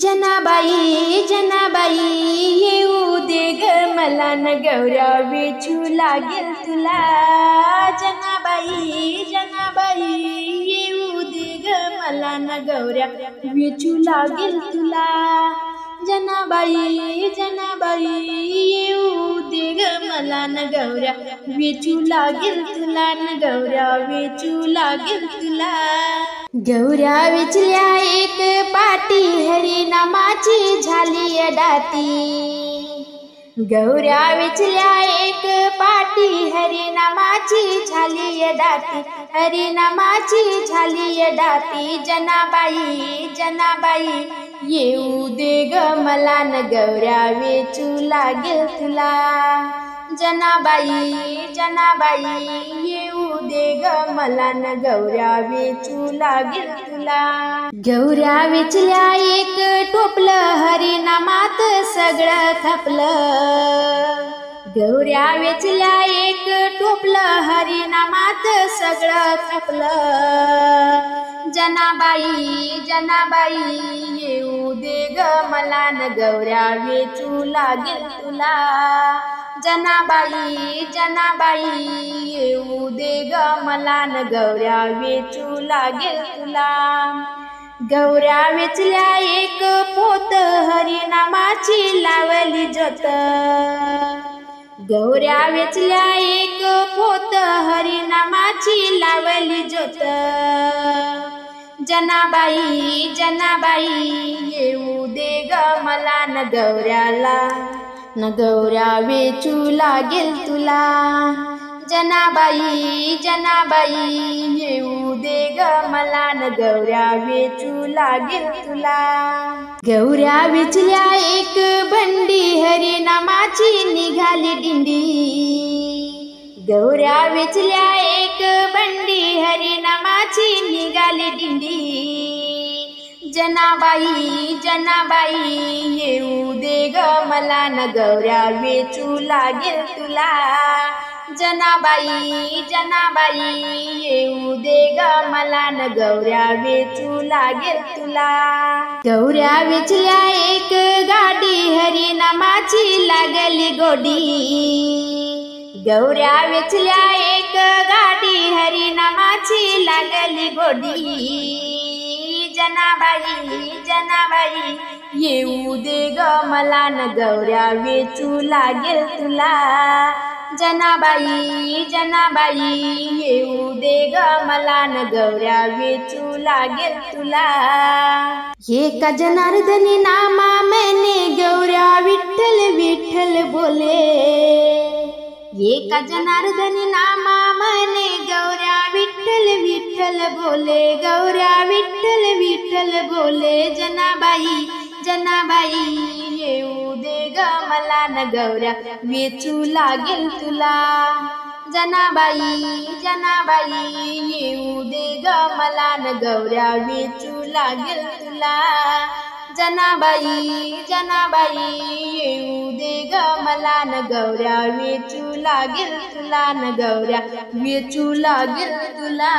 जनाबाई जनाबाई येऊ दे ग मला न गौऱ्या वेचू लागेल तुला। जनाबाई जनाबाई येऊ दे ग मला न गौऱ्या वेचू लागेल तुला। जनाबाई जनाबाई येऊ दे ग मला न गौऱ्या वेचू लागेल तुला न गौऱ्या वेचू लागेल तुला। गौऱ्या वेचल्या एक पाटी हरिनामाची झाली अडाती। गौऱ्या वेचल्या एक पाटी हरिनामाची झाली अडाती। हरिनामाची झाली अडाती। जनाबाई जनाबाई येऊ दे ग मला न गौऱ्या वेचू लागेल तुला। जनाबाई जनाबाई येऊ दे ग मला न गौऱ्या वेचू लागेल तुला। गौऱ्या वेचल्या एक टोपलं हरिनामात सगळं खपलं। गौऱ्या वेचल्या एक टोपलं हरिनामात सगळं खपलं। जनाबाई जनाबाई येऊ दे ग मला न गौऱ्या वेचू लागेल तुला। जनाबाई जनाबाई येऊ दे ग मला न गौऱ्या वेचू लागेल तुला। गौऱ्या वेचल्या एक पोत हरिनामाची लावली ज्योत। गौऱ्या वेचल्या एक पोत हरिनामाची लावली ज्योत। जनाबाई जनाबाई येऊ दे ग मला न गौऱ्याला न गौऱ्या वेचू लागेल तुला। जनाबाई जनाबाई येऊ दे ग मला न गौऱ्या वेचू लागेल तुला। गौऱ्या वेचल्या एक बंडी हरिनामाची निघाली दिंडी। गौऱ्या वेचल्या एक बंडी हरिनामाची निघाली दिंडी। जनाबाई जनाबाई येऊ दे ग मला न गौऱ्या वेचू लागेल तुला। जनाबाई जनाबाई येऊ दे ग मला न गौऱ्या वेचू लागेल तुला। गौऱ्या वेचल्या एक गाडी हरिनामाची लागली गोडी। गौऱ्या वेचल्या एक गाडी हरिनामाची लागली गोडी। जनाबाई जनाबाई येऊ दे ग मला न गौऱ्या वेचू लागेल तुला। जनाबाई जनाबाई येऊ दे ग मला न गौऱ्या वेचू लागेल तुला। एका जनार्दनी नामा मैंने गौऱ्या विठ्ठल विठ्ठल बोले। एका जनार्दनी नामा मैंने गौऱ्या विठ्ठल विठ्ठल बोले। गौऱ्या विठ्ठल विठ्ठल बोले। जनाबाई जनाबाई येऊ दे ग मला न गौऱ्या वेचू लागेल तुला। जनाबाई जनाबाई येऊ दे ग मला न गौऱ्या वेचू लागेल तुला। जनाबाई जनाबाई येऊ दे ग मला न गौऱ्या वेचू लागेल तुला न गौऱ्या वेचू लागेल तुला।